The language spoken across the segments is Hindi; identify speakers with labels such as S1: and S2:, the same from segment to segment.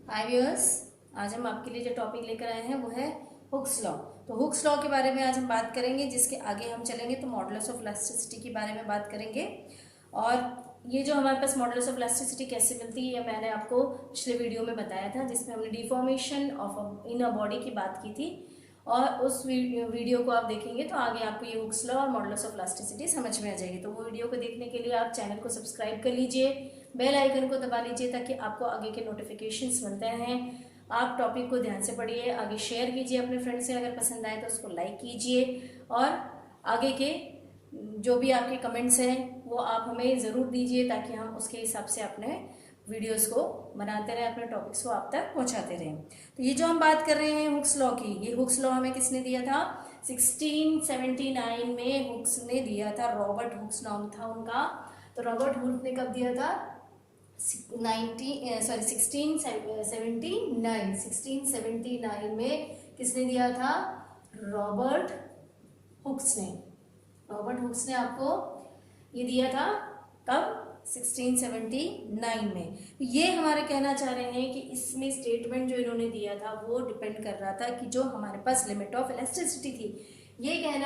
S1: हाय व्यूअर्स, आज हम आपके लिए जो टॉपिक लेकर आए हैं वो है हुक्स लॉ। तो हुक्स लॉ के बारे में आज हम बात करेंगे, जिसके आगे हम चलेंगे तो मॉडुलस ऑफ इलास्टिसिटी के बारे में बात करेंगे। और ये जो हमारे पास मॉडुलस ऑफ इलास्टिसिटी कैसे मिलती है, मैंने आपको पिछले वीडियो में बताया था, जिसमें हमने deformation of in a body की बात की थी। और उस वीडियो को आप देखेंगे तो आगे आपको ये हुक्स लॉ और मॉडुलस ऑफ इलास्टिसिटी समझ में आ जाएगी। तो वो वीडियो को देखने के लिए आप चैनल को सब्सक्राइब कर लीजिए, बेल आइकन को दबा लीजिए ताकि आपको आगे के नोटिफिकेशंस मिलते हैं। आप टॉपिक को ध्यान से पढ़िए, आगे शेयर कीजिए अपने फ्रेंड से, अगर पसंद आए तो उसको लाइक कीजिए। और आगे के जो भी आपके कमेंट्स हैं वो आप हमें ज़रूर दीजिए ताकि हम उसके हिसाब से अपने वीडियोस को बनाते रहें, अपने टॉपिक्स को आप तक पहुंचाते रहें। तो ये जो हम बात कर रहे हैं हुक्स लॉ की, ये हुक्स लॉ हमें किसने दिया था? 1679 में हुक्स ने दिया था। रॉबर्ट हुक्स नाम था उनका। तो रॉबर्ट हुक ने कब दिया था? 1679 में किसने दिया था? रॉबर्ट हुक्स ने। रॉबर्ट हुक्स ने आपको ये दिया था कब? 1679 में। ये हमारे कहना चाह रहे हैं कि इसमें स्टेटमेंट जो इन्होंने दिया था वो डिपेंड कर रहा था कि जो हमारे पास लिमिट ऑफ इलास्टिसिटी थी, ये कह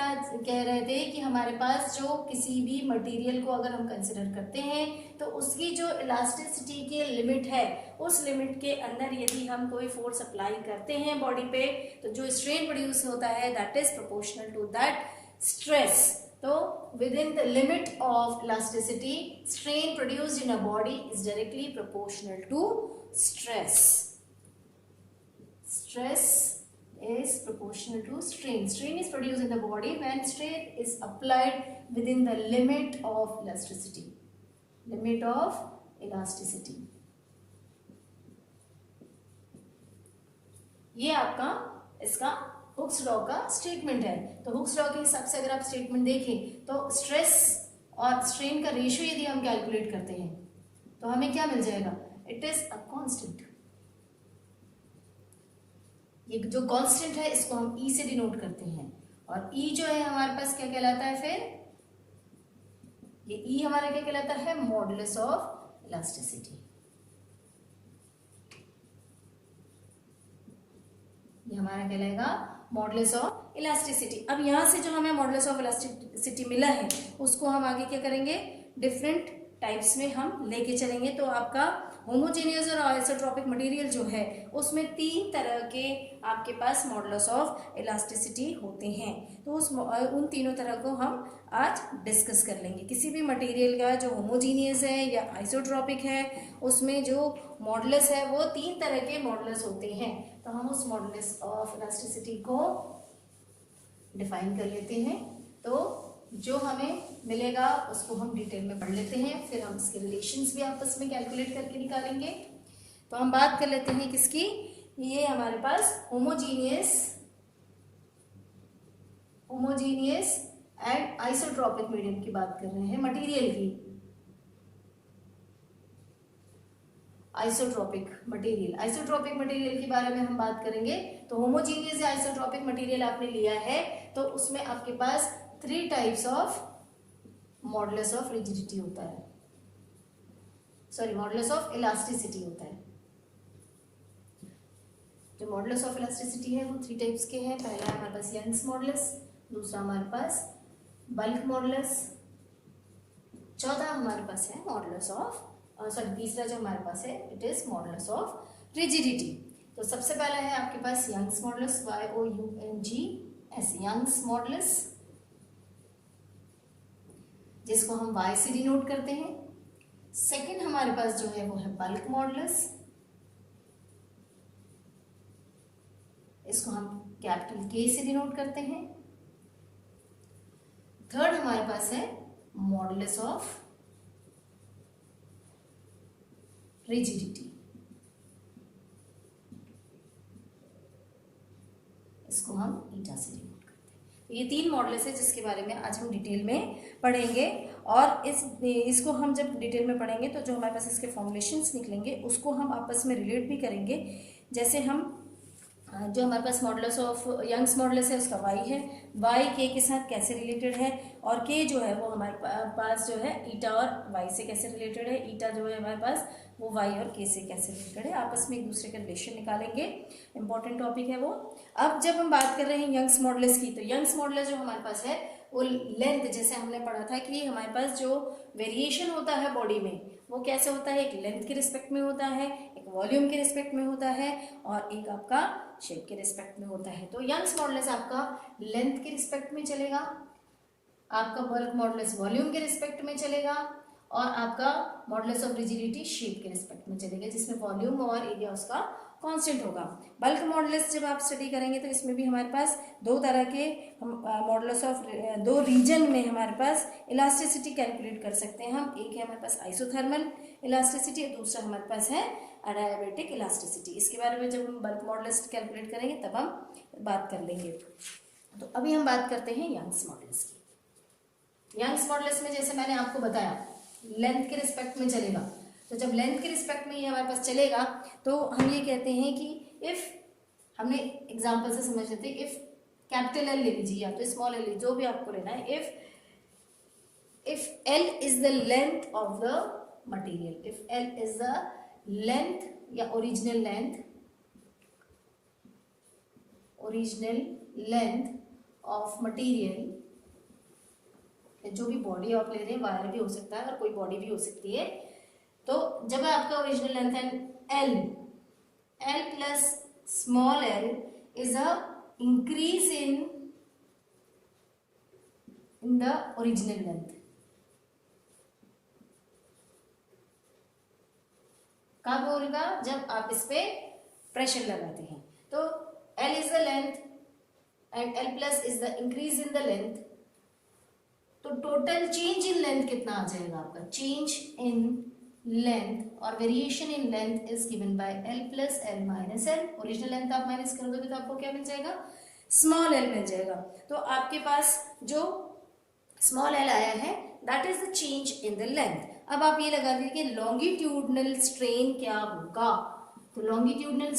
S1: रहे थे कि हमारे पास जो किसी भी मटेरियल को अगर हम कंसिडर करते हैं तो उसकी जो इलास्टिसिटी की लिमिट है, उस लिमिट के अंदर यदि हम कोई फोर्स अप्लाई करते हैं बॉडी पे तो जो स्ट्रेन प्रोड्यूस होता है that is proportional to that stress. तो within the limit of elasticity, strain produced in a body is directly proportional to stress. Stress is proportional to strain. Strain is produced in the body when strain is applied within the limit of elasticity. Limit of elasticity. ये आपका इसका हुक्स लॉ का स्टेटमेंट है। तो हुक्स लॉ के हिसाब से अगर आप स्टेटमेंट देखें तो स्ट्रेस और स्ट्रेन का रेशियो यदि हम कैलकुलेट करते हैं तो हमें क्या मिल जाएगा? It is a constant. ये जो कांस्टेंट है इसको हम ई से डिनोट करते हैं, और ई जो है हमारे पास क्या कहलाता है? फिर ये ई हमारा क्या कहलाता है? Modulus of elasticity. ये हमारा कहलाएगा मॉडुलस ऑफ इलास्टिसिटी। अब यहाँ से जो हमें मॉडुलस ऑफ इलास्टिसिटी मिला है उसको हम आगे क्या करेंगे? डिफरेंट टाइप्स में हम लेके चलेंगे। तो आपका होमोजेनियस और आइसोट्रॉपिक मटेरियल जो है उसमें 3 तरह के आपके पास मॉडुलस ऑफ इलास्टिसिटी होते हैं। तो उन तीनों तरह को हम आज डिस्कस कर लेंगे। किसी भी मटेरियल का जो होमोजीनियस है या आइसोट्रॉपिक है उसमें जो मॉडुलस है वो 3 तरह के मॉडुलस होते हैं। तो हम उस मॉडुलस ऑफ इलास्टिसिटी को डिफाइन कर लेते हैं। तो जो हमें मिलेगा उसको हम डिटेल में पढ़ लेते हैं, फिर हम इसके रिलेशंस भी आपस में कैलकुलेट करके निकालेंगे। तो हम बात कर लेते हैं किसकी? ये हमारे पास होमोजीनियस एंड आइसोट्रॉपिक मीडियम की बात कर रहे हैं, मटेरियल की। आइसोट्रॉपिक मटेरियल के बारे में हम बात करेंगे। तो होमोजीनियस या आइसोट्रॉपिक मटेरियल आपने लिया है तो उसमें आपके पास 3 types of modulus of rigidity होता है, सॉरी मॉडुलस ऑफ इलास्टिसिटी होता है। जो मॉडुलस ऑफ इलास्टिसिटी है वो 3 टाइप्स के हैं। पहला हमारे पास यंग्स मॉडुलस, दूसरा हमारे पास बल्क मॉडुलस, चौथा हमारे पास है मॉडुलस ऑफ तीसरा जो हमारे पास है it is modulus of rigidity. तो सबसे पहला है आपके पास Young's modulus, YOUNGS, Young's modulus, जिसको हम Y से डिनोट करते हैं। सेकंड हमारे पास जो है वो है बल्क मॉडुलस, इसको हम कैपिटल K से डिनोट करते हैं। थर्ड हमारे पास है मॉडुलस ऑफ रिजिडिटी, इसको हम ईटा से डिनोट करते हैं। ये 3 मॉडुलस है जिसके बारे में आज हम डिटेल में पढ़ेंगे। और इसको हम जब डिटेल में पढ़ेंगे तो जो हमारे पास इसके फॉर्मुलेशंस निकलेंगे उसको हम आपस में रिलेट भी करेंगे। जैसे हम जो हमारे पास मॉडुलस ऑफ यंग्स मॉडुलस है उसका y है, y k के साथ कैसे रिलेटेड है, और k जो है वो हमारे पास जो है ईटा और y से कैसे रिलेटेड है, ईटा जो है हमारे पास वो y और k से कैसे रिलेटेड है, आपस में एक दूसरे का रिलेशन निकालेंगे, इंपॉर्टेंट टॉपिक है वो। अब जब हम बात कर रहे हैं यंग्स मॉडुलस की, तो यंग्स मॉडुलस जो हमारे पास है वो लेंथ, जैसे हमने पढ़ा था कि हमारे पास जो वेरिएशन होता है बॉडी में वो कैसे होता है, एक लेंथ के रिस्पेक्ट में होता है, एक वॉल्यूम के रिस्पेक्ट में होता है, और एक आपका शेप के रिस्पेक्ट में होता है। तो यंग्स मॉडुलस आपका लेंथ के रिस्पेक्ट में चलेगा, आपका बल्क मॉडुलस वॉल्यूम के रिस्पेक्ट में चलेगा, और आपका मॉडुलस ऑफ रिजिडिटी शेप के रिस्पेक्ट में चलेगा, जिसमें वॉल्यूम और एरिया उसका कांस्टेंट होगा। बल्क मॉडुलस जब आप स्टडी करेंगे तो इसमें भी हमारे पास दो तरह के मॉडुलस ऑफ दो रीजन में हमारे पास इलास्टिसिटी कैलकुलेट कर सकते हैं हम। एक है हमारे पास आइसोथर्मल इलास्टिसिटी और दूसरा हमारे पास है एडियाबैटिक इलास्टिसिटी। इसके बारे में जब हम बल्क मॉडुलस कैलकुलेट करेंगे तब हम बात कर लेंगे। तो अभी हम बात करते हैं यंग्स मॉडुलस की। यंग्स मॉडुलस में जैसे मैंने आपको बताया लेंथ के रिस्पेक्ट में चलेगा, तो जब लेंथ के रिस्पेक्ट में ये हमारे पास चलेगा तो हम ये कहते हैं कि इफ, हमने एग्जांपल से समझ लेते हैं, इफ कैपिटल एल ले लीजिए या तो स्मॉल एल, जो भी आपको लेना है, if L is the length of the material, if L is the length या ओरिजिनल लेंथ ऑफ मटेरियल, जो भी बॉडी आप ले रहे हैं, वायर भी हो सकता है और कोई बॉडी भी हो सकती है, तो जब आपका ओरिजिनल लेंथ है L plus small L is a increase in the original length. कब होगा? जब आप इस पे प्रेशर लगाते हैं। तो L is the length and L plus is the increase in the length, तो टोटल चेंज इन लेंथ कितना आ जाएगा आपका? चेंज इन लेंथ और variation in length is given by L plus L minus L. Original length आप माइनस कर दोगे तो आपको क्या मिल जाएगा? स्मॉल एल मिल जाएगा। तो आपके पास जो स्मॉल एल आया है that is the change in the length. अब आप ये लगा दीजिए कि लॉन्गिट्यूडनल स्ट्रेन क्या होगा। तो लॉन्गिट्यूडनल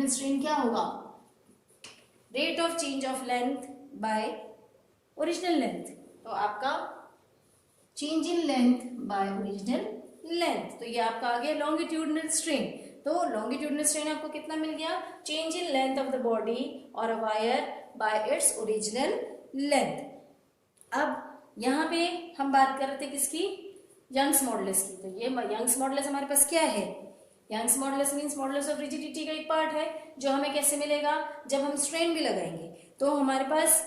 S1: स्ट्रेन क्या होगा? Rate of change of length by original length. तो आपका change in length by original length, तो ये आपका आ गया लॉन्गिट्यूडनल स्ट्रेन। तो लॉन्गिट्यूडनल स्ट्रेन आपको कितना मिल गया? Change in length of the body और a wire by its original length. अब यहाँ पे हम बात कर रहे थे किसकी? यंग्स मॉडुलस की। तो ये यंग्स मॉडुलस हमारे पास क्या है? Young's modulus means modulus of rigidity का एक पार्ट है, जो हमें कैसे मिलेगा? जब हम स्ट्रेन भी लगाएंगे। तो हमारे पास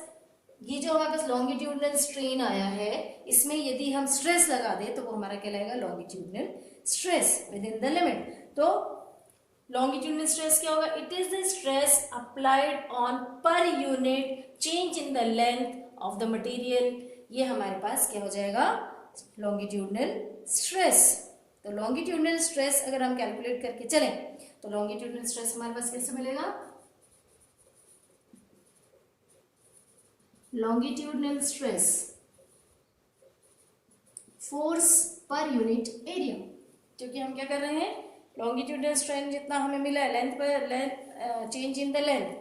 S1: ये जो हमारे पास लॉन्गिट्यूडनल स्ट्रेन आया है, इसमें यदि हम स्ट्रेस लगा दें तो वो हमारा कहलाएगा longitudinal stress with in the limit. तो लॉन्गिट्यूडनल स्ट्रेस क्या होगा? It is the stress applied on per unit change in the length of the material. ये हमारे पास क्या हो जाएगा? Longitudinal stress. तो लॉन्गिट्यूडनल स्ट्रेस अगर हम कैलकुलेट करके चलें तो लॉन्गिट्यूडनल स्ट्रेस हमारे पास कैसे मिलेगा? Longitudinal stress force per unit area, क्योंकि हम क्या कर रहे हैं? लॉन्गिट्यूडनल स्ट्रेन जितना हमें मिला है लेंथ पर चेंज इन द लेंथ,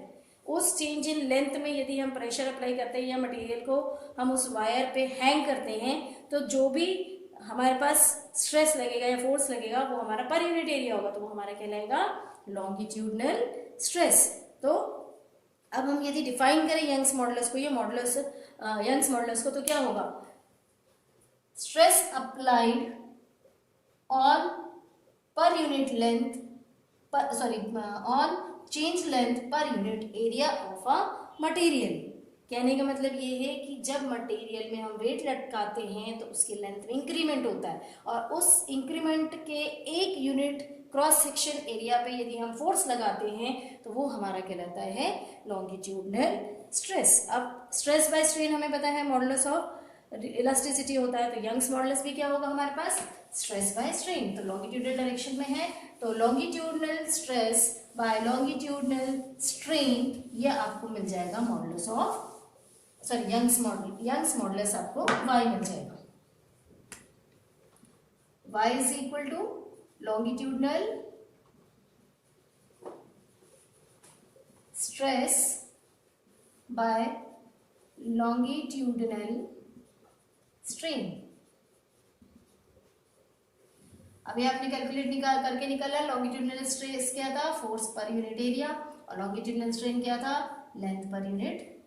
S1: उस चेंज इन लेंथ में यदि हम प्रेशर अप्लाई करते हैं या मटेरियल को हम उस वायर पे हैंग करते हैं, तो जो भी हमारे पास स्ट्रेस लगेगा या फोर्स लगेगा वो हमारा पर यूनिट एरिया होगा, तो वो हमारा कहलाएगा लॉन्गिट्यूडनल स्ट्रेस। तो अब हम यदि डिफाइन करें यंग्स मॉडुलस को, ये मॉडुलस यंग्स मॉडुलस को, तो क्या होगा? Stress applied on per unit length on change length per unit area of a material. कहने का मतलब ये है कि जब मटेरियल में हम वेट लटकाते हैं तो उसकी लेंथ में इंक्रीमेंट होता है, और उस इंक्रीमेंट के एक यूनिट क्रॉस सेक्शन एरिया पे यदि हम फोर्स लगाते हैं तो वो हमारा कहलाता है लॉन्गिट्यूडनल स्ट्रेस। अब स्ट्रेस बाय स्ट्रेन हमें पता है मॉडुलस ऑफ इलास्टिसिटी होता है, तो यंग्स मॉडुलस भी क्या होगा हमारे पास? Stress by strain. तो लॉन्गिट्यूडनल डायरेक्शन में है, तो longitudinal stress by longitudinal strain, ये आपको मिल जाएगा मॉडुलस ऑफ यंग्स मॉडुलस आपको y मिल जाएगा। y is equal to longitudinal stress by longitudinal strain. अभी आपने कैलकुलेट करके निकाला, लॉन्गिट्यूडिनल स्ट्रेस क्या था, फोर्स पर यूनिट एरिया, और लॉन्गिट्यूडिनल स्ट्रेन क्या था, length per unit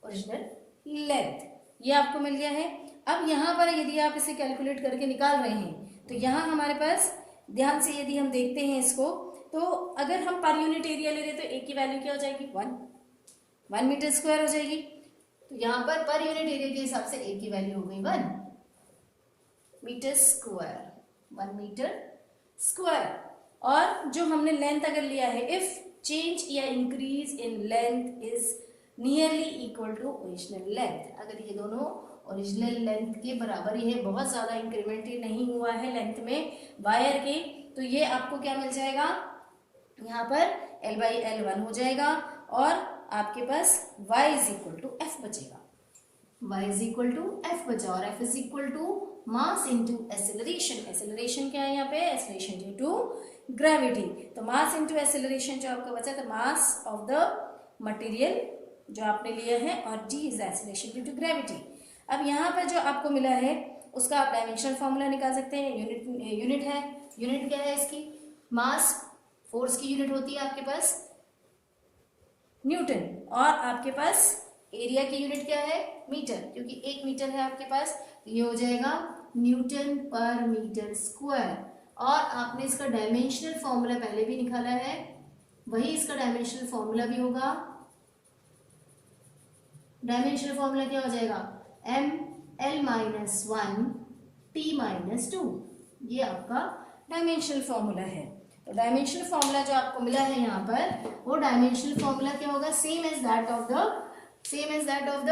S1: original length. ये आपको मिल गया है। अब यहाँ पर यदि आप इसे कैलकुलेट करके निकाल रहे हैं तो यहाँ हमारे पास ध्यान से यदि हम देखते हैं इसको, तो अगर हम पर यूनिट एरिया ले रहे तो एक की वैल्यू क्या हो जाएगी, 1 मीटर स्क्वायर हो जाएगी। तो यहाँ पर यूनिट एरिया के हिसाब से एक की वैल्यू हो गई 1 मीटर स्क्वायर, 1 मीटर स्क्वायर। और जो हमने लेंथ अगर लिया है, इफ चेंज या increase in length is nearly equal to original length, अगर ये दोनों ओरिजिनल लेंथ के बराबर ही है, बहुत ज़्यादा इंक्रीमेंट ही नहीं हुआ है लेंथ में वायर के, तो ये आपको क्या मिल जाएगा, यहाँ पर L/L 1 हो जाएगा और आपके पास y is equal to F बचेगा, y is equal to F बचा, और f is equal to mass into acceleration. Acceleration क्या है यहाँ पे, एसेलरेशन ड्यू टू ग्रेविटी। तो मास इंटू एसेलरेशन जो आपका बचा था, मास ऑफ द मटेरियल जो आपने लिया है, और d is acceleration due to gravity. अब यहाँ पर जो आपको मिला है उसका आप डायमेंशनल फॉर्मूला निकाल सकते हैं। यूनिट है, यूनिट क्या है इसकी, मास, फोर्स की यूनिट होती है आपके पास न्यूटन, और आपके पास एरिया की यूनिट क्या है, मीटर, क्योंकि 1 मीटर है आपके पास, तो ये हो जाएगा न्यूटन पर मीटर स्क्वायर। और आपने इसका डायमेंशनल फॉर्मूला पहले भी निकाला है, वही इसका डायमेंशनल फॉर्मूला भी होगा। डायमेंशनल फॉर्मूला क्या हो जाएगा, ml-1 t-2, ये आपका डायमेंशनल फॉर्मूला है। तो डायमेंशनल फॉर्मूला जो आपको मिला है यहाँ पर, वो डायमेंशनल फॉर्मूला क्या होगा, same as that of the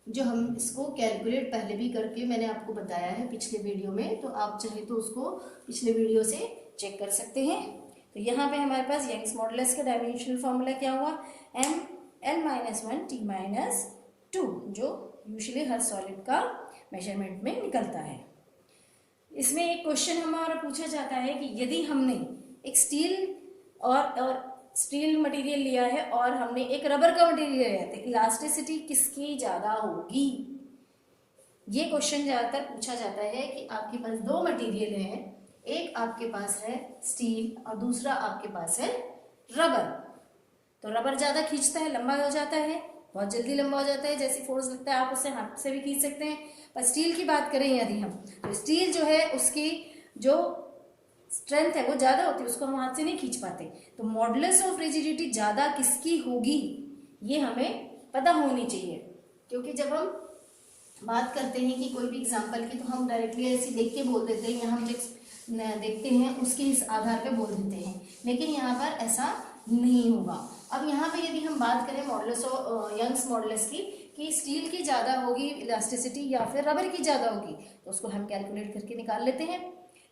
S1: जो हम इसको कैलकुलेट पहले भी करके मैंने आपको बताया है पिछले वीडियो में, तो आप चाहे तो उसको पिछले वीडियो से चेक कर सकते हैं। तो यहाँ पे हमारे पास यंग्स मॉडुलस का डायमेंशनल फॉर्मूला क्या हुआ, ml-1 t-2, जो यूजुअली हर सॉलिड का मेजरमेंट में निकलता है। इसमें एक क्वेश्चन हमारा पूछा जाता है कि यदि हमने एक स्टील और स्टील मटेरियल लिया है और हमने एक रबर का मटेरियल लिया है, तो इलास्टिसिटी किसकी ज़्यादा होगी। ये क्वेश्चन ज़्यादातर पूछा जाता है कि आपके पास 2 मटेरियल हैं, एक आपके पास है स्टील और दूसरा आपके पास है रबर। तो रबर ज़्यादा खींचता है, लंबा हो जाता है, बहुत जल्दी लंबा हो जाता है, जैसे फोर्स लगता है आप उससे हाथ से भी खींच सकते हैं। पर स्टील की बात करें यदि हम, तो स्टील जो है उसकी जो स्ट्रेंथ है वो ज़्यादा होती है, उसको हम हाथ से नहीं खींच पाते। तो मॉडुलस ऑफ रिजिडिटी ज़्यादा किसकी होगी ये हमें पता होनी चाहिए, क्योंकि जब हम बात करते हैं कि कोई भी एग्जाम्पल की, तो हम डायरेक्टली ऐसे देख के बोल देते हैं, हम देखते हैं उसके इस आधार पे बोल देते हैं, लेकिन यहाँ पर ऐसा नहीं होगा। अब यहाँ पे यदि हम बात करें मॉडुलस ऑफ यंग्स मॉडुलस की, कि स्टील की ज़्यादा होगी इलास्टिसिटी या फिर रबर की ज़्यादा होगी, तो उसको हम कैलकुलेट करके निकाल लेते हैं।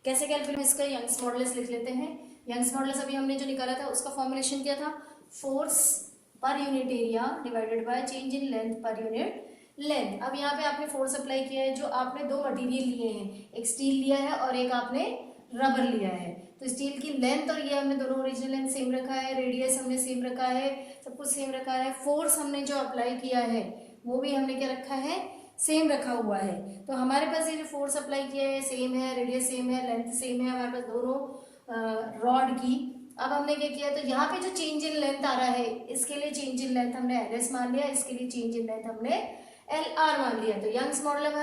S1: कैसे कैलकुलेट, इसका यंग्स मॉडुलस लिख लेते हैं। यंग्स मॉडुलस अभी हमने जो निकाला था उसका फॉर्मुलेशन क्या था, force per unit area divided by change in length per unit length. अब यहाँ पे आपने फोर्स अप्लाई किया है, जो आपने 2 मटेरियल लिए हैं, एक स्टील लिया है और एक आपने रबर लिया है। तो स्टील की लेंथ और ये हमने दोनों ओरिजिनल लेंथ सेम रखा है, रेडियस हमने सेम रखा है, सब कुछ सेम रखा है। फोर्स हमने जो अप्लाई किया है वो भी हमने क्या रखा है, सेम रखा हुआ है। तो हमारे पास ये जो फोर्स अप्लाई किया है सेम है, रेडियस सेम है, लेंथ सेम है हमारे पास दोनों रॉड की। अब हमने क्या किया, तो यहाँ पे जो चेंज इन लेंथ आ रहा है, इसके लिए चेंज इन लेंथ हमने LS मान लिया, इसके लिए चेंज इन लेंथ हमने LR मान लिया। तो यंग्स मॉडुलस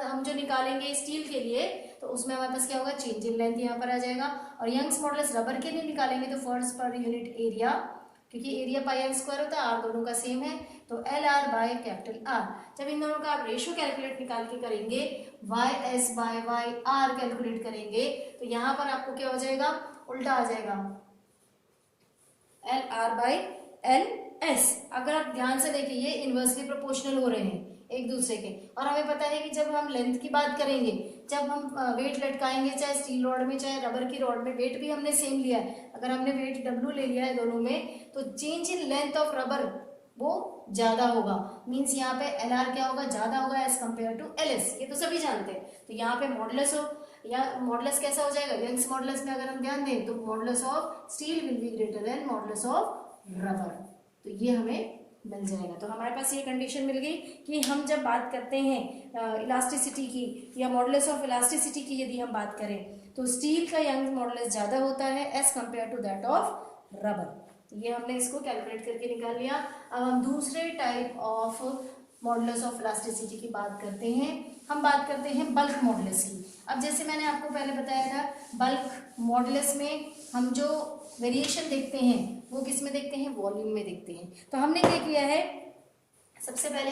S1: हम जो निकालेंगे स्टील के लिए, तो उसमें हमारे पास क्या होगा, चेंज इन लेंथ यहाँ पर आ जाएगा। और यंग्स मॉडुलस रबर के लिए निकालेंगे तो फोर्स पर यूनिट एरिया, क्योंकि एरिया πr स्क्वायर होता है, आर दोनों का सेम है, तो LR बाय कैपिटल R। जब इन दोनों का आप रेशियो कैलकुलेट निकाल के करेंगे, YS बाय YR कैलकुलेट करेंगे, तो यहाँ पर आपको क्या हो जाएगा, उल्टा आ जाएगा, LR बाय LS। अगर आप ध्यान से देखिए ये इनवर्सली प्रोपोर्शनल हो रहे हैं एक दूसरे के, और हमें पता है कि जब हम लेंथ की बात करेंगे, जब हम वेट लटकाएंगे चाहे स्टील रॉड में चाहे रबर की रॉड में, वेट भी हमने सेम लिया है। अगर हमने वेट W ले लिया है दोनों में, तो change in length of rubber वो ज्यादा होगा, मीन्स यहाँ पे LR क्या होगा, ज्यादा होगा एज कम्पेयर टू LS। ये तो सभी जानते हैं। तो यहाँ पे मॉडुलस कैसा हो जाएगा, यंग्स मॉडुलस में अगर हम ध्यान दें तो modulus of steel will be greater than modulus of rubber. तो ये हमें मिल जाएगा। तो हमारे पास ये कंडीशन मिल गई कि हम जब बात करते हैं इलास्टिसिटी की या मॉडुलस ऑफ इलास्टिसिटी की, यदि हम बात करें तो स्टील का यंग मॉडुलस ज़्यादा होता है as compare to that of rubber. ये हमने इसको कैलकुलेट करके निकाल लिया। अब हम दूसरे type of modulus of elasticity की बात करते हैं। हम बात करते हैं बल्क मॉडुलस की। अब जैसे मैंने आपको पहले बताया था, बल्क मॉडुलस में हम जो वेरिएशन देखते हैं वो किस में देखते हैं, वॉल्यूम में देखते हैं। तो हमने क्या किया है, सबसे पहले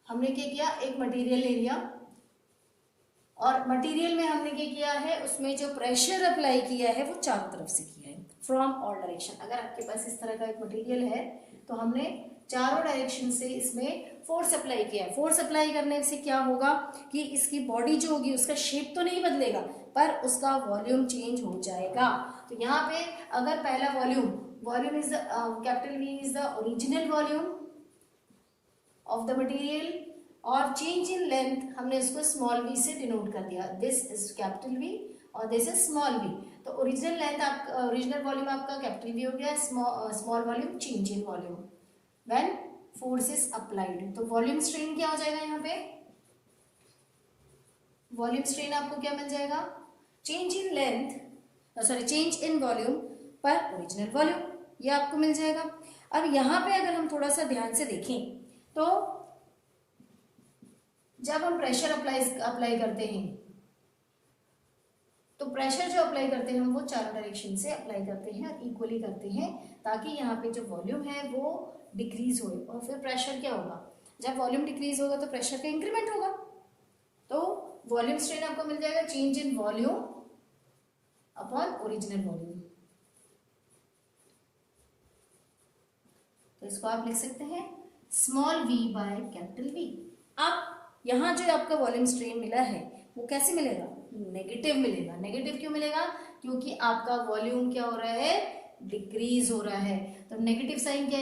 S1: हमने क्या किया, एक मटेरियल ले लिया और मटेरियल में हमने क्या किया है, उसमें जो प्रेशर अप्लाई किया है वो चारों तरफ से किया है, फ्रॉम ऑल डायरेक्शन। अगर आपके पास इस तरह का एक मटेरियल है तो हमने चारों डायरेक्शन से इसमें फोर्स अप्लाई किया है। फोर्स अप्लाई करने से क्या होगा कि इसकी बॉडी जो होगी उसका शेप तो नहीं बदलेगा पर उसका वॉल्यूम चेंज हो जाएगा। तो यहाँ पे अगर पहला volume is capital V is the original volume of the material और चेंज इन लेंथ हमने इसको स्मॉल वी से डिनोट कर दिया। दिस इज कैपिटल वी और दिस इज स्मॉल वी। तो ओरिजिनल लेंथ आपका, ओरिजिनल वॉल्यूम आपका कैपिटल वी हो गया, small volume change in volume when force is applied. तो वॉल्यूम स्ट्रेन क्या हो जाएगा, यहाँ पे वॉल्यूम स्ट्रेन आपको क्या मिल जाएगा, change in length, sorry change in volume पर ओरिजिनल वॉल्यूम, ये आपको मिल जाएगा। अब यहाँ पे अगर हम थोड़ा सा ध्यान से देखें तो जब हम प्रेशर अप्लाई करते हैं तो प्रेशर जो अप्लाई करते हैं हम वो चारों डायरेक्शन से अप्लाई करते हैं और इक्वली करते हैं ताकि यहाँ पे जो वॉल्यूम है वो डिक्रीज हो। और फिर प्रेशर क्या होगा, जब वॉल्यूम डिक्रीज होगा तो प्रेशर का इंक्रीमेंट होगा। तो वॉल्यूम स्ट्रेन आपको मिल जाएगा change in volume upon original volume. तो इसको आप लिख सकते हैं small v by capital V। अब यहाँ जो आपका वॉल्यूम स्ट्रेन मिला है वो कैसे मिलेगा, नेगेटिव मिलेगा। नेगेटिव क्यों मिलेगा, क्योंकि आपका वॉल्यूम क्या हो रहा है, डिक्रीज हो रहा है। तो नेगेटिव साइन क्या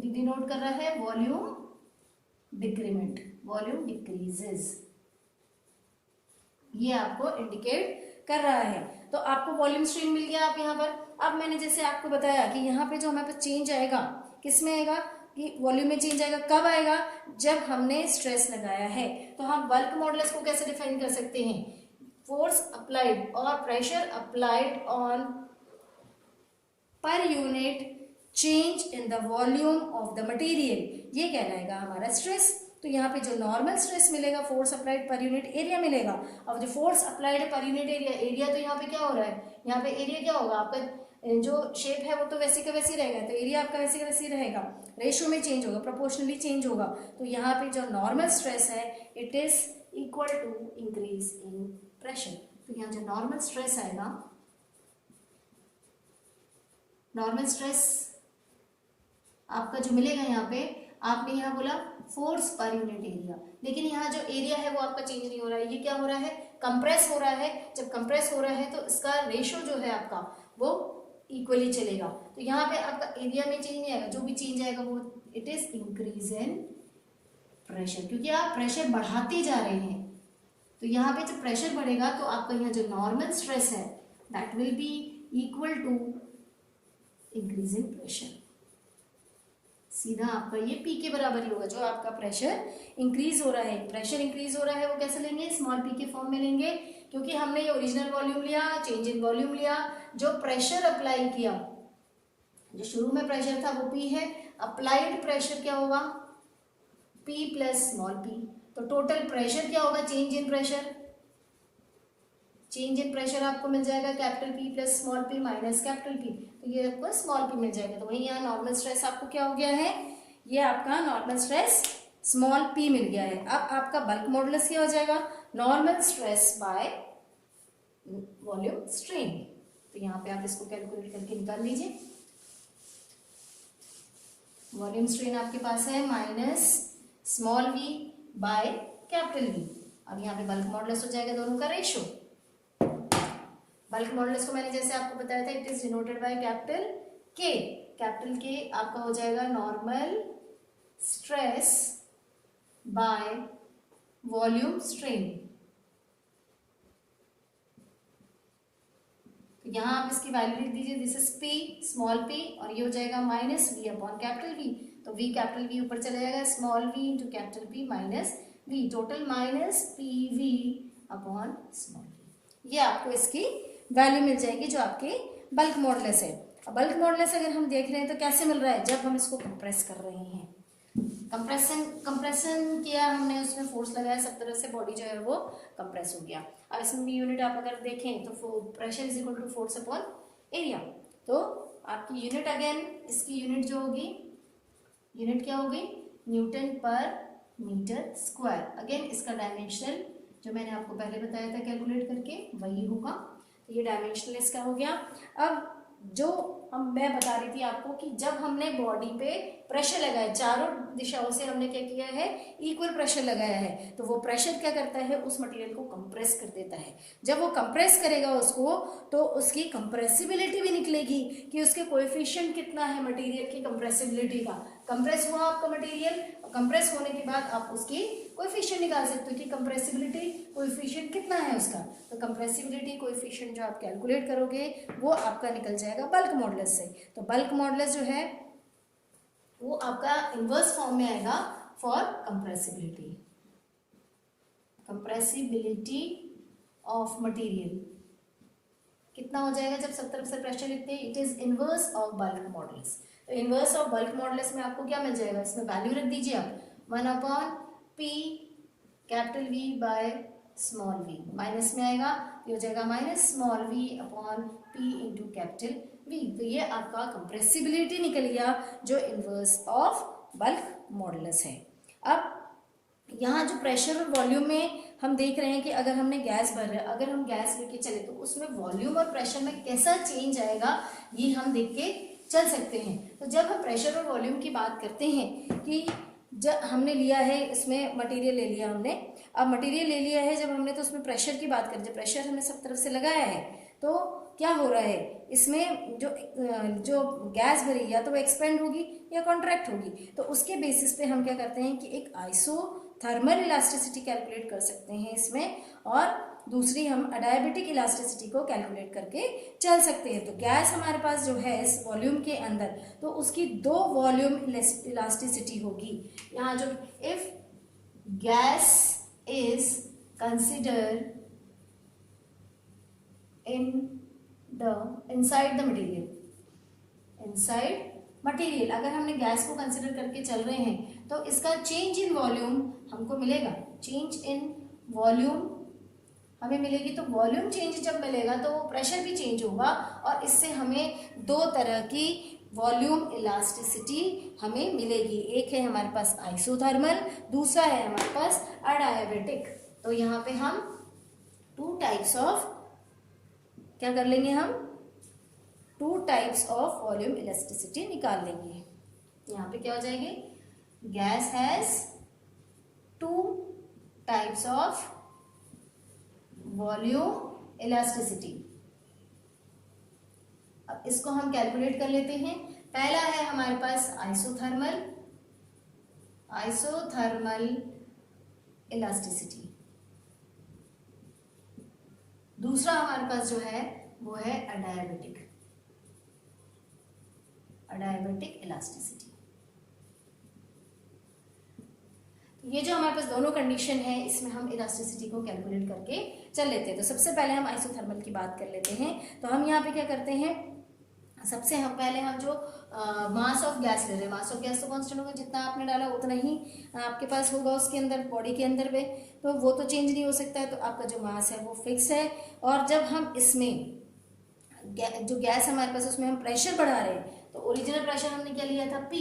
S1: डिनोट कर रहा है, वॉल्यूम डिक्रीमेंट, वॉल्यूम डिक्रीजेस, ये आपको इंडिकेट कर रहा है। तो आपको वॉल्यूम स्ट्रेन मिल गया। आप यहाँ पर अब मैंने जैसे आपको बताया कि यहाँ पे जो हमारे पास चेंज आएगा किस में आएगा, कि वॉल्यूम में चेंज आएगा। कब आएगा, जब हमने स्ट्रेस लगाया है। तो हम बल्क मॉडुलस को कैसे डिफाइन कर सकते हैं, फोर्स अप्लाइड और pressure applied on per unit change in the volume of the material, ये कहलाएगा हमारा स्ट्रेस। तो यहाँ पे जो नॉर्मल स्ट्रेस मिलेगा force applied per unit area मिलेगा। अब जो force applied per unit area तो यहाँ पे क्या हो रहा है, यहाँ पे एरिया क्या होगा, आपका जो शेप है वो तो वैसे का वैसे रहेगा, तो एरिया आपका वैसे का वैसे रहेगा, रेशियो में चेंज होगा, प्रोपोर्शनली चेंज होगा। तो यहाँ पे जो नॉर्मल स्ट्रेस है it is equal to increase in pressure. तो यहाँ जो नॉर्मल स्ट्रेस आएगा, नॉर्मल स्ट्रेस आपका जो मिलेगा यहाँ पे, आपने यहाँ बोला फोर्स पर यूनिट एरिया, लेकिन यहाँ जो एरिया है वो आपका चेंज नहीं हो रहा है। ये क्या हो रहा है, कंप्रेस हो रहा है। जब कंप्रेस हो रहा है तो इसका रेशियो जो है आपका वो इक्वली चलेगा। तो यहाँ पे आपका एरिया में चेंज नहीं आएगा, जो भी चेंज आएगा वो it is increase in pressure, क्योंकि आप प्रेशर बढ़ाते जा रहे हैं। तो यहाँ पे जब प्रेशर बढ़ेगा तो आपका यहाँ जो नॉर्मल स्ट्रेस है that will be equal to increase in pressure. सीधा आपका ये P के बराबर ही होगा। जो आपका प्रेशर इंक्रीज हो रहा है, प्रेशर इंक्रीज हो रहा है, वो कैसे लेंगे, स्मॉल p के फॉर्म में लेंगे, क्योंकि हमने ये ओरिजिनल वॉल्यूम लिया, चेंज इन वॉल्यूम लिया, जो प्रेशर अप्लाई किया, जो शुरू में प्रेशर था वो P है, अप्लाइड प्रेशर क्या होगा, P प्लस स्मॉल p। तो टोटल प्रेशर क्या होगा, change in pressure, change in pressure आपको मिल जाएगा capital P plus small p minus capital P। तो ये आपको स्मॉल p मिल जाएगा। तो वही यहाँ नॉर्मल स्ट्रेस आपको क्या हो गया है, ये आपका नॉर्मल स्ट्रेस स्मॉल p मिल गया है। अब आपका बल्क मॉडुलस क्या हो जाएगा, normal stress by volume strain. तो यहाँ पे आप इसको कैलकुलेट करके निकाल लीजिए। वॉल्यूम स्ट्रेन आपके पास है minus small v by capital V। अब यहाँ पे बल्क मॉडुलस हो जाएगा दोनों का रेशियो। बल्क मॉडुलस को मैंने जैसे आपको बताया था, it is denoted by capital K। Capital K आपका हो जाएगा normal stress by volume strain. तो यहाँ आप इसकी वैल्यू लिख दीजिए, this is P small P, और ये हो जाएगा minus V upon capital V. तो वी कैपिटल वी ऊपर चला जाएगा, small V into capital P minus V, total minus P V upon small V. ये आपको इसकी वैल्यू मिल जाएगी जो आपके बल्क मॉडुलस है। अब बल्क मॉडुलस अगर हम देख रहे हैं तो कैसे मिल रहा है, जब हम इसको कंप्रेस कर रहे हैं, कंप्रेशन किया हमने, उसमें फोर्स लगाया, सब तरह से बॉडी जो है वो कंप्रेस हो गया। अब इसमें भी यूनिट आप अगर देखें तो pressure is equal to force upon area. तो आपकी यूनिट अगेन, इसकी यूनिट जो होगी, यूनिट क्या होगी, Newton per metre square. Again इसका डायमेंशनल जो मैंने आपको पहले बताया था कैलकुलेट करके वही होगा। तो ये डायमेंशनल इसका हो गया। अब जो मैं बता रही थी आपको कि जब हमने बॉडी पे प्रेशर लगाया, चारों दिशाओं से हमने क्या किया है, इक्वल प्रेशर लगाया है, तो वो प्रेशर क्या करता है, उस मटेरियल को कंप्रेस कर देता है। जब वो कंप्रेस करेगा उसको, तो उसकी कंप्रेसिबिलिटी भी निकलेगी कि उसके कोएफिशिएंट कितना है मटेरियल की कंप्रेसिबिलिटी का। कंप्रेस हुआ आपका मटेरियल, कंप्रेस होने के बाद आप उसकी कोएफिशिएंट निकाल सकते हो कि कंप्रेसिबिलिटी कोएफिशिएंट कितना है उसका। तो कंप्रेसिबिलिटी कोएफिशिएंट जो आप कैलकुलेट करोगे वो आपका निकल जाएगा बल्क मॉडुलस से। तो बल्क मॉडुलस जो है वो आपका इनवर्स फॉर्म में आएगा for compressibility, compressibility of material कितना हो जाएगा जब सब तरफ से प्रेशर लिखते हैं, it is inverse of bulk modulus. तो इनवर्स ऑफ बल्क मॉडुलस में आपको क्या मिल जाएगा, इसमें वैल्यू रख दीजिए आप, 1 upon P capital V by small V, minus में आएगा, ये हो जाएगा minus small V upon P into capital V. तो ये आपका कंप्रेसिबिलिटी निकल गया जो इनवर्स ऑफ बल्क मॉडुलस है। अब यहाँ जो प्रेशर और वॉल्यूम में हम देख रहे हैं कि अगर हमने गैस भर रहा है, अगर हम गैस लेके चले तो उसमें वॉल्यूम और प्रेशर में कैसा चेंज आएगा ये हम देख के चल सकते हैं। तो जब हम प्रेशर और वॉल्यूम की बात करते हैं कि जब हमने लिया है, इसमें मटेरियल ले लिया हमने, अब मटेरियल ले लिया है जब हमने, तो उसमें प्रेशर की बात करें, जब प्रेशर हमने सब तरफ से लगाया है तो क्या हो रहा है, इसमें जो गैस भरी या तो वो एक्सपेंड होगी या कॉन्ट्रैक्ट होगी। तो उसके बेसिस पे हम क्या करते हैं कि एक आइसोथर्मल इलास्टिसिटी कैलकुलेट कर सकते हैं इसमें, और दूसरी हम अडायाबेटिक इलास्टिसिटी को कैलकुलेट करके चल सकते हैं। तो गैस हमारे पास जो है इस वॉल्यूम के अंदर, तो उसकी 2 वॉल्यूम इलास्टिसिटी होगी। यहाँ जो if gas is considered inside the material, inside material अगर हमने गैस को कंसिडर करके चल रहे हैं तो इसका चेंज इन वॉल्यूम हमको मिलेगा, चेंज इन वॉल्यूम हमें मिलेगी। तो वॉल्यूम चेंज जब मिलेगा तो प्रेशर भी चेंज होगा, और इससे हमें 2 तरह की वॉल्यूम इलास्टिसिटी हमें मिलेगी। एक है हमारे पास आइसोथर्मल, दूसरा है हमारे पास अडायाबेटिक। तो यहाँ पे हम 2 टाइप्स ऑफ क्या कर लेंगे, हम 2 टाइप्स ऑफ वॉल्यूम इलास्टिसिटी निकाल लेंगे। यहाँ पे क्या हो जाएगी, gas has 2 types of volume elasticity. अब इसको हम कैलकुलेट कर लेते हैं। पहला है हमारे पास आइसोथर्मल, आइसोथर्मल इलास्टिसिटी। दूसरा हमारे पास जो है वो है अडायाबेटिक, अडायाबेटिक इलास्टिसिटी। ये जो हमारे पास दोनों कंडीशन है इसमें हम इलास्टिसिटी को कैलकुलेट करके चल लेते हैं। तो सबसे पहले हम आइसोथर्मल की बात कर लेते हैं। तो हम यहाँ पे क्या करते हैं, सबसे हम पहले हम जो मास ऑफ गैस ले रहे हैं, मास ऑफ गैस तो कांस्टेंट होगा, जितना आपने डाला उतना ही आपके पास होगा उसके अंदर, बॉडी के अंदर में, तो वो तो चेंज नहीं हो सकता है। तो आपका जो मास है वो फिक्स है। और जब हम इसमें जो गैस हमारे पास उसमें हम प्रेशर बढ़ा रहे हैं, तो ओरिजिनल प्रेशर हमने क्या लिया था, P,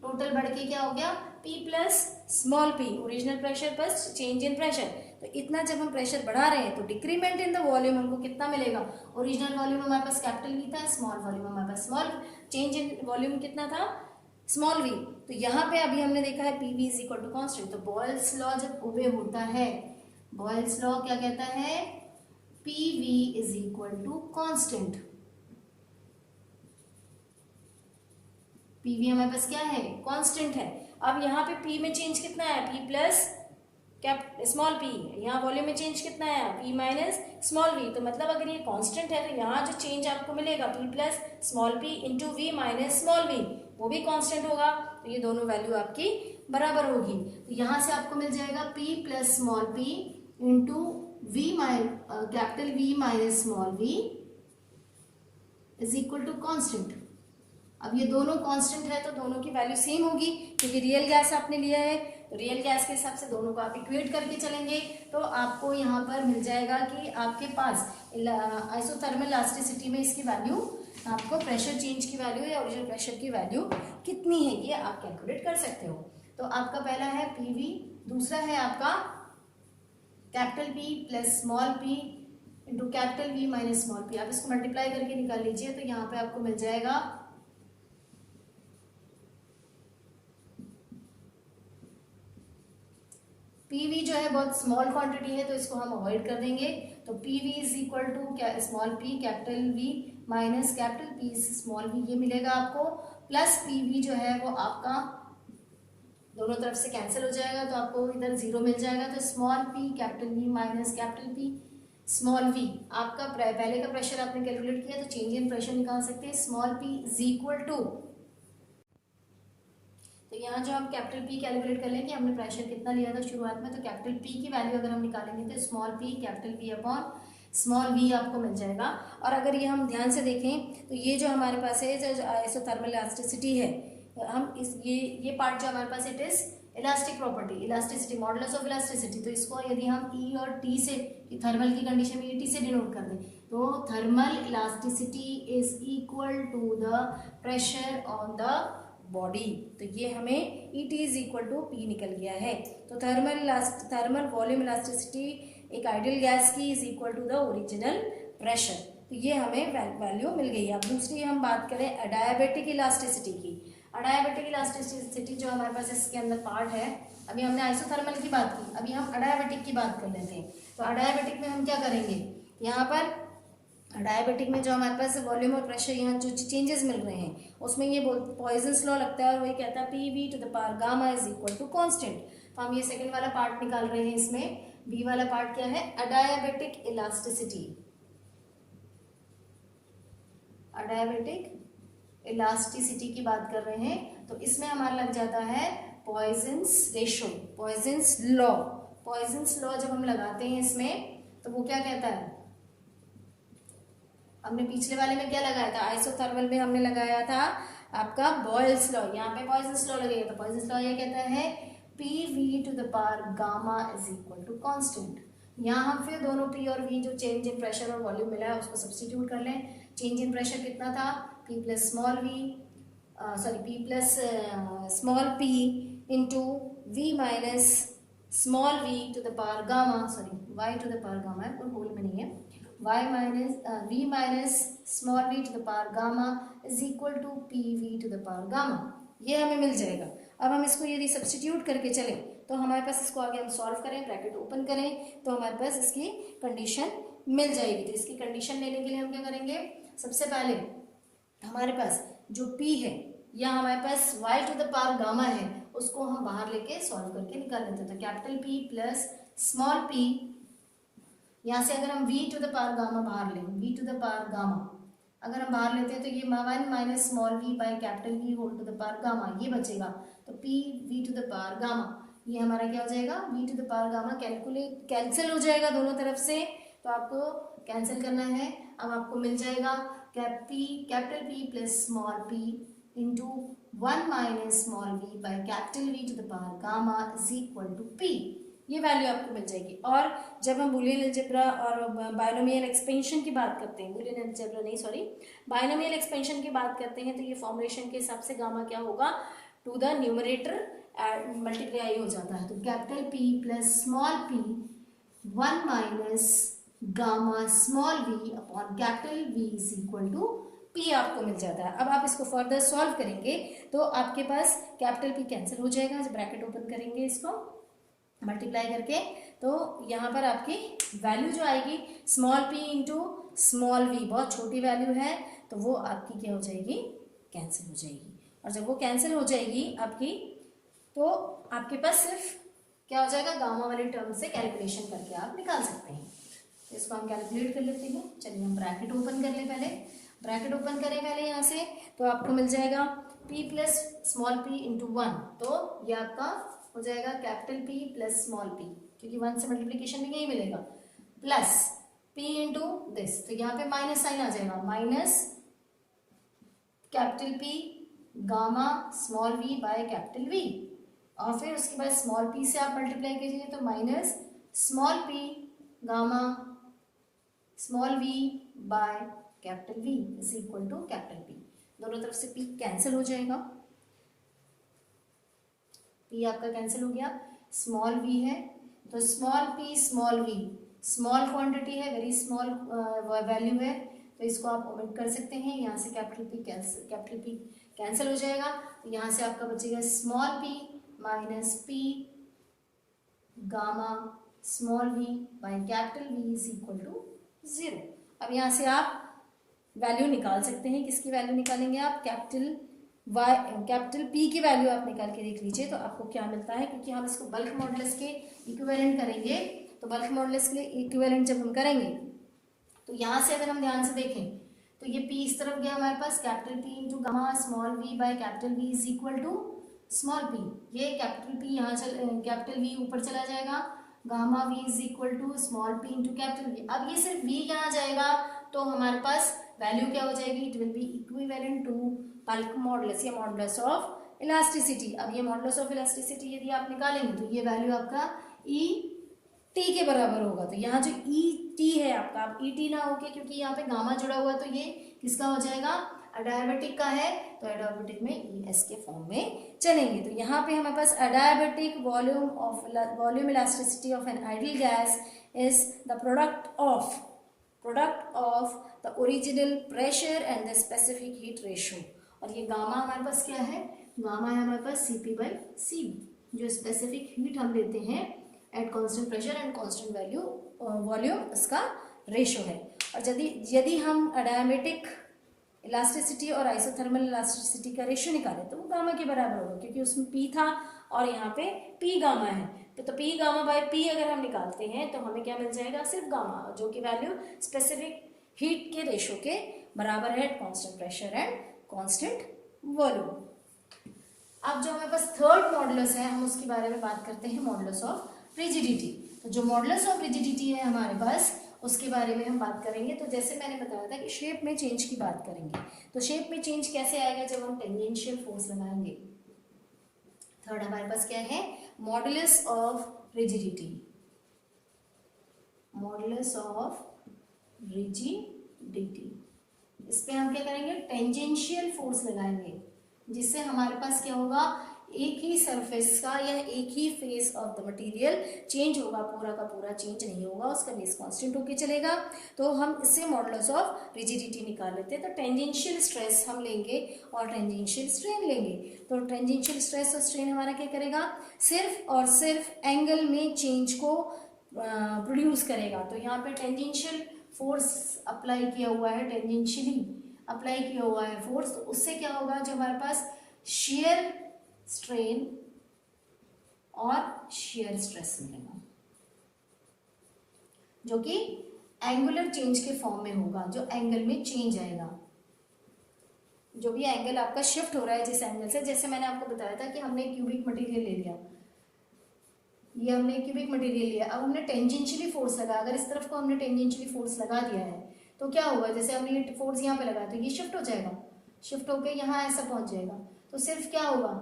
S1: टोटल बढ़ के क्या हो गया, P plus small p, original pressure plus change in pressure. तो इतना जब हम प्रेशर बढ़ा रहे हैं तो डिक्रीमेंट इन द वॉल्यूम हमको कितना मिलेगा, ओरिजिनल वॉल्यूम हमारे पास कैपिटल V था, स्मॉल वॉल्यूम हमारे पास स्मॉल, चेंज इन वॉल्यूम कितना था, स्मॉल v। तो यहाँ पे अभी हमने देखा है PV is equal to constant. तो बॉयल्स लॉ जब ओबे होता है, बॉयल्स लॉ क्या कहता है, PV is equal to constant. PV हमारे पास क्या है, कांस्टेंट है। अब यहाँ पे P में चेंज कितना है, P प्लस स्मॉल पी, यहाँ वॉल्यूम में चेंज कितना है पी माइनस स्मॉल वी, तो मतलब अगर ये कांस्टेंट है तो यहाँ जो चेंज आपको मिलेगा P plus small P into V minus small V, वो भी कांस्टेंट होगा, तो ये दोनों वैल्यू आपकी बराबर होगी। तो यहाँ से आपको मिल जाएगा P plus small P into V capital V minus small V is equal to constant. अब ये दोनों कांस्टेंट है तो दोनों की वैल्यू सेम होगी, क्योंकि रियल गैस आपने लिया है, तो रियल गैस के हिसाब से दोनों को आप इक्वेट करके चलेंगे, तो आपको यहाँ पर मिल जाएगा कि आपके पास आइसोथर्मल इलास्टिसिटी में इसकी वैल्यू, आपको प्रेशर चेंज की वैल्यू या ओरिजिनल प्रेशर की वैल्यू कितनी है ये आप कैलकुलेट कर सकते हो। तो आपका पहला है पीवी, दूसरा है आपका capital P plus small P into capital V minus small P. आप इसको मल्टीप्लाई करके निकाल लीजिए, तो यहाँ पे आपको मिल जाएगा पीवी जो है बहुत स्मॉल क्वांटिटी है तो इसको हम अवॉइड कर देंगे, तो PV is equal to small P capital V minus capital P small V, ये मिलेगा आपको, प्लस पीवी जो है वो आपका दोनों तरफ से कैंसिल हो जाएगा, तो आपको इधर जीरो मिल जाएगा, तो small P capital V minus capital P small V. आपका पहले का प्रेशर आपने कैलकुलेट किया तो चेंज इन प्रेशर निकाल सकते हैं, small P is equal to, तो यहाँ जो हम कैपिटल पी कैलकुलेट कर लेंगे, हमने प्रेशर कितना लिया था शुरुआत में, तो कैपिटल पी की वैल्यू अगर हम निकालेंगे तो small P capital P upon small V आपको मिल जाएगा। और अगर ये हम ध्यान से देखें तो ये जो हमारे पास है जो आइसोथर्मल इलास्टिसिटी है, हम इस ये पार्ट जो हमारे पास it is elastic property, elasticity, modulus of elasticity, तो इसको यदि हम ई और टी से, थर्मल की कंडीशन में टी से डिनोट कर दें, तो thermal elasticity is equal to the pressure on the body, तो ये हमें E T is equal to P निकल गया है। तो थर्मल वॉल्यूम इलास्टिसिटी एक आइडियल गैस की is equal to the original pressure, तो ये हमें वैल्यू मिल गई है। अब दूसरी हम बात करें अडायाबेटिक इलास्टिसिटी की। अडायाबेटिक इलास्टिसिटी जो हमारे पास इसके अंदर पार्ट है, अभी हमने आइसोथर्मल की बात की, अभी हम अडायाबेटिक की बात कर लेते हैं। तो अडायाबेटिक में हम क्या करेंगे, यहाँ पर डायबिटिक में जो हमारे पास वॉल्यूम और प्रेशर यहाँ जो चेंजेस मिल रहे हैं उसमें ये पॉइजन्स लॉ लगता है, और वही कहता है P V to the power gamma is equal to constant. तो हम ये सेकंड वाला पार्ट निकाल रहे हैं, इसमें बी वाला पार्ट क्या है, अडायाबेटिक इलास्टिसिटी। अडायाबेटिक इलास्टिसिटी की बात कर रहे हैं, तो इसमें हमारा लग जाता है Poisson's ratio, Poisson's law. Poisson's law जब हम लगाते हैं इसमें तो वो क्या कहता है, हमने पिछले वाले में क्या लगाया था, आइसोथर्मल में हमने लगाया था आपका बॉयल्स लॉ, यहाँ पे पॉइजन्स लॉ लगेगा, तो पॉइजन्स लॉ ये कहता है P V to the power gamma is equal to constant. यहाँ हम फिर दोनों पी और वी जो चेंज इन प्रेशर और वॉल्यूम मिला है उसको सब्स्टिट्यूट कर लें। चेंज इन प्रेशर कितना था, P plus small V, sorry P plus small P into V minus small V to the power gamma, sorry Y to the power gamma है, कोई होल में नहीं है, y minus v minus small v to the power gamma is equal to p v to the power gamma, ये हमें मिल जाएगा। अब हम इसको यदि सब्स्टिट्यूट करके चलें तो हमारे पास इसको आगे हम सॉल्व करें, ब्रैकेट ओपन करें, तो हमारे पास इसकी कंडीशन मिल जाएगी। तो इसकी कंडीशन लेने के लिए हम क्या करेंगे, सबसे पहले हमारे पास जो p है या हमारे पास y to the power gamma है उसको हम बाहर लेके सॉल्व करके निकाल लेते हैं। तो capital P plus small p, यहाँ से अगर हम v to the power gamma बाहर लें, v to the power gamma अगर हम बाहर लेते हैं तो ये 1 minus small v by capital V whole to the power gamma ये बचेगा, तो p v to the power gamma ये हमारा क्या हो जाएगा, v to the power gamma cancel हो जाएगा दोनों तरफ से, तो आपको कैंसिल करना है। अब आपको मिल जाएगा capital P plus small p into 1 minus small v by capital V to the power gamma is equal to p, ये वैल्यू आपको मिल जाएगी। और जब हम बूलियन अलजेब्रा और बायनोमियल एक्सपेंशन की बात करते हैं, बूलियन अलजेब्रा नहीं सॉरी बायनोमियल एक्सपेंशन की बात करते हैं, तो ये फॉर्मुलेशन के हिसाब से गामा क्या होगा, टू द न्यूमरेटर मल्टीप्लाई हो जाता है, तो capital P plus small p 1 minus gamma small v upon capital V is equal to p आपको मिल जाता है। अब आप इसको फर्दर सॉल्व करेंगे तो आपके पास कैपिटल P कैंसिल हो जाएगा, जब ब्रैकेट ओपन करेंगे इसको मल्टीप्लाई करके, तो यहाँ पर आपकी वैल्यू जो आएगी small p into small v, बहुत छोटी वैल्यू है तो वो आपकी क्या हो जाएगी, कैंसिल हो जाएगी। और जब वो कैंसिल हो जाएगी आपकी, तो आपके पास सिर्फ क्या हो जाएगा, गामा वाले टर्म से कैलकुलेशन करके आप निकाल सकते हैं। तो इसको हम कैलकुलेट कर लेते हैं। चलिए हम ब्रैकेट ओपन कर लें, पहले ब्रैकेट ओपन करें पहले यहाँ से, तो आपको मिल जाएगा p plus small p into 1, तो ये आपका हो जाएगा capital P plus small p, क्योंकि 1 से मल्टीप्लीकेशन में यही मिलेगा, प्लस p इंटू दिस, तो यहाँ पे माइनस साइन आ जाएगा, minus capital P gamma small v by capital V, और फिर उसके बाद स्मॉल p से आप मल्टीप्लाई कीजिए तो minus small p gamma small v by capital V is equal to capital P। दोनों तरफ से p कैंसिल हो जाएगा, p आपका कैंसिल हो गया, स्मॉल v है तो small p small v, small quantity है, वेरी स्मॉल वैल्यू है, तो इसको आप ओमिट कर सकते हैं। यहाँ से कैपिटल P कैंसिल हो जाएगा, तो यहाँ से आपका बचेगा small p minus p gamma small v by capital V is equal to 0। अब यहाँ से आप वैल्यू निकाल सकते हैं, किसकी वैल्यू निकालेंगे आप, कैपिटल P की वैल्यू आप निकाल के देख लीजिए तो आपको क्या मिलता है, क्योंकि हम इसको बल्क मॉडुलस के इक्विवेलेंट करेंगे, तो बल्क मॉडुलस के लिए इक्विवेलेंट जब हम करेंगे तो यहाँ से अगर हम ध्यान से देखें तो ये P इस तरफ गया हमारे पास, capital P into gamma small v by capital V is equal to small p, ये कैपिटल P यहाँ कैपिटल V ऊपर चला जाएगा, gamma v is equal to small p into capital V। अब ये सिर्फ v यहाँ जाएगा तो हमारे पास वैल्यू क्या हो जाएगी, it will be equivalent to bulk modulus या मॉडुलस ऑफ इलास्टिसिटी। अब ये मॉडुलस ऑफ इलास्टिसिटी यदि आप निकालेंगे तो ये वैल्यू आपका ई टी के बराबर होगा, तो यहाँ जो ई टी है आपका, आप ई टी ना होके क्योंकि यहाँ पे गामा जुड़ा हुआ है तो ये किसका हो जाएगा, अडायबेटिक का है, तो अडायबेटिक में ई एस के फॉर्म में चलेंगे। तो यहाँ पे हमारे पास adiabatic volume elasticity of an ideal gas is the product of the original pressure and the specific heat ratio. और ये गामा हमारे पास क्या है, गामा है हमारे पास Cp बाई Cv, जो स्पेसिफिक हीट हम लेते हैं at constant pressure and constant value volume, इसका रेशो है। और यदि हम अडायबेटिक इलास्टिसिटी और आइसोथर्मल इलास्टिसिटी का रेशियो निकाले तो वो गामा के बराबर होगा, क्योंकि उसमें P था और यहाँ पे P गामा है, तो P गामा बाय P अगर हम निकालते हैं तो हमें क्या मिल जाएगा, सिर्फ गामा, जो कि वैल्यू स्पेसिफिक हीट के रेशियो के बराबर है constant pressure and constant volume. अब जो हमारे पास थर्ड मॉडुलस है हम उसके बारे में बात करते हैं, मॉडुलस ऑफ रिजिडिटी। तो जो मॉडुलस ऑफ रिजिडिटी है हमारे पास उसके बारे में हम बात करेंगे। तो जैसे मैंने बताया था कि शेप में चेंज की बात करेंगे, तो शेप में चेंज कैसे आएगा, जब हम टेंजेंशियल फोर्स लगाएंगे। थर्ड हमारे पास क्या है, modulus of rigidity, modulus of rigidity. इस पे हम क्या करेंगे, टेंजेंशियल फोर्स लगाएंगे, जिससे हमारे पास क्या होगा, एक ही सरफेस का या एक ही face of the material change होगा, पूरा का पूरा चेंज नहीं होगा, उसका बेस कांस्टेंट होके चलेगा। तो हम इससे मॉडुलस ऑफ रिजिडिटी निकाल लेते हैं। तो टेंजेंशियल स्ट्रेस हम लेंगे और टेंजेंशियल स्ट्रेन लेंगे। तो टेंजेंशियल स्ट्रेस और स्ट्रेन हमारा क्या करेगा, सिर्फ और सिर्फ एंगल में चेंज को प्रोड्यूस करेगा। तो यहाँ पे टेंजेंशियल फोर्स अप्लाई किया हुआ है, टेंजेंशियली अप्लाई किया हुआ है फोर्स, तो उससे क्या होगा, जो हमारे पास शेयर स्ट्रेन और शेयर स्ट्रेस मिलेगा, जो कि एंगुलर चेंज के फॉर्म में होगा, जो एंगल में चेंज आएगा, जो भी एंगल आपका शिफ्ट हो रहा है जिस एंगल से, जैसे मैंने आपको बताया था कि हमने क्यूबिक मटेरियल ले लिया, ये हमने क्यूबिक मटेरियल लिया, अब हमने टेंजेंशियली फोर्स लगा, अगर इस तरफ को हमने टेंजेंशियली फोर्स लगा दिया है तो क्या होगा, जैसे हमने ये फोर्स यहाँ पे लगाया तो ये शिफ्ट हो जाएगा, शिफ्ट होके यहाँ ऐसा पहुंच जाएगा। तो सिर्फ क्या होगा,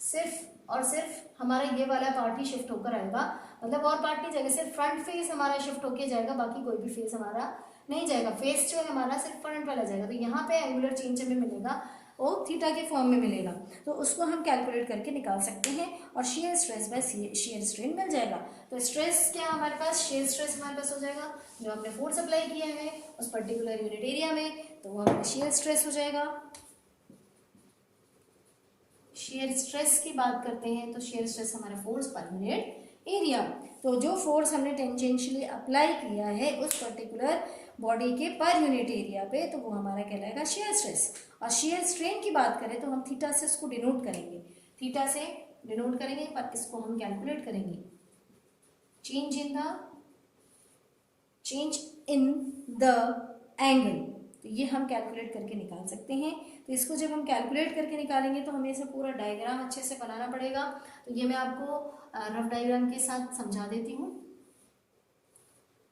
S1: सिर्फ और सिर्फ हमारा ये वाला पार्ट ही शिफ्ट होकर आएगा, मतलब और पार्ट नहीं जाएगा, सिर्फ फ्रंट फेस हमारा शिफ्ट होके जाएगा, बाकी कोई भी फेस हमारा नहीं जाएगा। फेस जो है हमारा सिर्फ फ्रंट वाला जाएगा। तो यहाँ पे एंगुलर चेंज हमें मिलेगा, वो थीटा के फॉर्म में मिलेगा, तो उसको हम कैलकुलेट करके निकाल सकते हैं और shear stress by shear strain मिल जाएगा। तो स्ट्रेस क्या हमारे पास, शेयर स्ट्रेस हमारे पास हो जाएगा, जो हमने फोर्स अप्लाई किया है उस पर्टिकुलर यूनिट एरिया में, तो वो हमारा शेयर स्ट्रेस हो जाएगा। शेयर स्ट्रेस की बात करते हैं तो शेयर स्ट्रेस हमारा फोर्स पर यूनिट एरिया, तो जो फोर्स हमने टेंजेंशियली अप्लाई किया है उस पर्टिकुलर बॉडी के पर यूनिट एरिया पे, तो वो हमारा कहलाएगा शेयर स्ट्रेस। और शेयर स्ट्रेन की बात करें तो हम थीटा से उसको डिनोट करेंगे, थीटा से डिनोट करेंगे, पर इसको हम कैलकुलेट करेंगे चेंज इन द एंगल। तो ये हम कैलकुलेट करके निकाल सकते हैं। तो इसको जब हम कैलकुलेट करके निकालेंगे तो हमें इसे पूरा डायग्राम अच्छे से बनाना पड़ेगा। तो ये मैं आपको रफ डायग्राम के साथ समझा देती हूँ।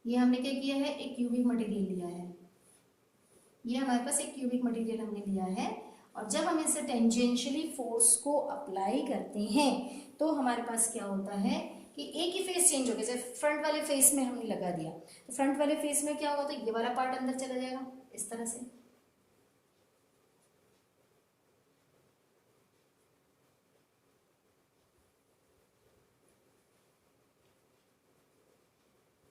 S1: ये हमने क्या किया है, एक क्यूबिक मटेरियल लिया है। ये हमारे पास एक क्यूबिक मटेरियल हमने लिया है, और जब हम इसे टेंजेंशियली फोर्स को अप्लाई करते हैं तो हमारे पास क्या होता है कि एक ही फेस चेंज हो गया। जैसे फ्रंट वाले फेस में हमने लगा दिया, तो फ्रंट वाले फेस में क्या होगा, तो ये वाला पार्ट अंदर चला जाएगा इस तरह से।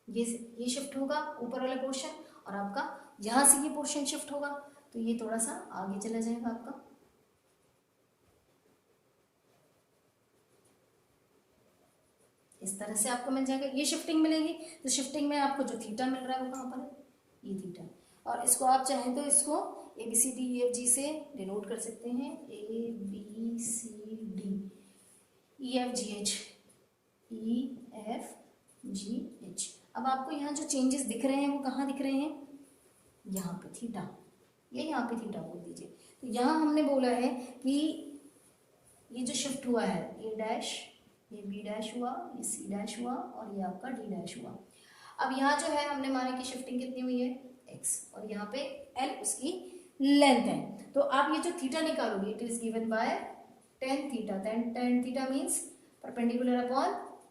S1: ये शिफ्ट होगा ऊपर वाला पोर्शन, और आपका यहां से ये पोर्शन शिफ्ट होगा, तो ये थोड़ा सा आगे चला जाएगा आपका। इस तरह से आपको मिल जाएगा, ये शिफ्टिंग मिलेगी। तो शिफ्टिंग में आपको जो थीटा मिल रहा है वो कहाँ पर है, ये थीटा। और इसको आप चाहें तो इसको ABCDEFG से डिनोट कर सकते हैं, ABCDEFGH EFGH। अब आपको यहाँ जो चेंजेस दिख रहे हैं वो कहाँ दिख रहे हैं, यहाँ पे थीटा, ये यहाँ पे थीटा बोल दीजिए। तो यहाँ हमने बोला है कि ये जो शिफ्ट हुआ है, A डैश, ये B डैश हुआ, ये C डैश हुआ, और ये आपका D डैश हुआ। अब यहाँ जो है हमने माना कि शिफ्टिंग कितनी हुई है, x, और यहाँ पे L उसकी लेंथ है। तो आप ये जो थीटा निकालोगे, it is given by tan theta. tan theta means perpendicular upon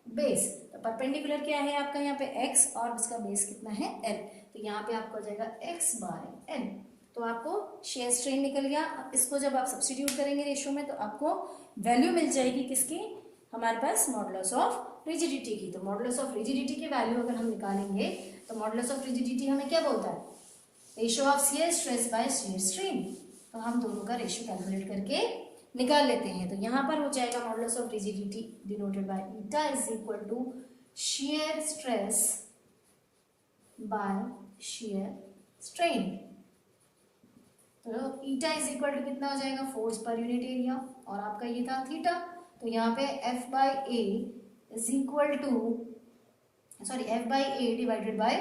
S1: base. तो परपेंडिकुलर क्या है आपका यहाँ पे x, और उसका बेस कितना है L। तो यहाँ पे आपको आ जाएगा x बाय L। तो आपको शेयर स्ट्रेन निकल गया। इसको जब आप सब्स्टिट्यूट करेंगे रेशियो में तो आपको वैल्यू मिल जाएगी किसकी, हमारे पास मॉडुलस ऑफ रिजिडिटी की। तो मॉडुलस ऑफ रिजिडिटी की वैल्यू अगर हम निकालेंगे तो मॉडुलस ऑफ रिजिडिटी हमें क्या बोलता है, ratio of shear stress by shear strain. तो हम दोनों का रेशियो कैलकुलेट करके निकाल लेते हैं। तो यहाँ पर हो जाएगा modulus of rigidity denoted by eta is equal to shear stress by shear strain. तो ईटा इज इक्वल टू कितना हो जाएगा, फोर्स पर यूनिट एरिया, और आपका ये था थीटा। तो यहाँ पे F by A is equal to F by A divided by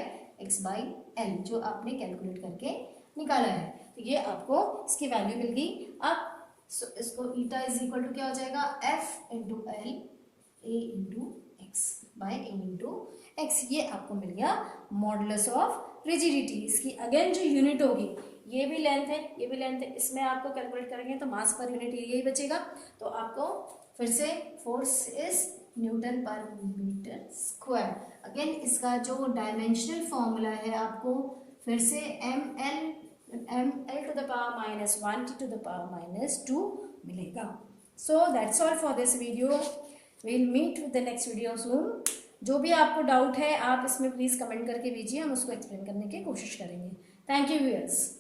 S1: x by L, जो आपने कैलकुलेट करके निकाला है। तो ये आपको इसकी वैल्यू मिल गई। अब इसको ईटा इज इक्वल टू क्या हो जाएगा, F into L A into x by A into x. ये आपको मिल गया मॉडुलस ऑफ रिजिडिटी। इसकी अगेन जो यूनिट होगी, ये भी लेंथ है, ये भी लेंथ है, इसमें आपको कैलकुलेट करेंगे तो मास पर यूनिट एरिया ही बचेगा। तो आपको फिर से force is newton per metre square. Again इसका जो डायमेंशनल फॉर्मूला है आपको फिर से ml to the power minus 1 to the power minus 2 मिलेगा। So that's all for this video. Will meet with the next video soon. जो भी आपको डाउट है आप इसमें प्लीज़ कमेंट करके भेजिए, हम उसको एक्सप्लेन करने की कोशिश करेंगे। Thank you viewers.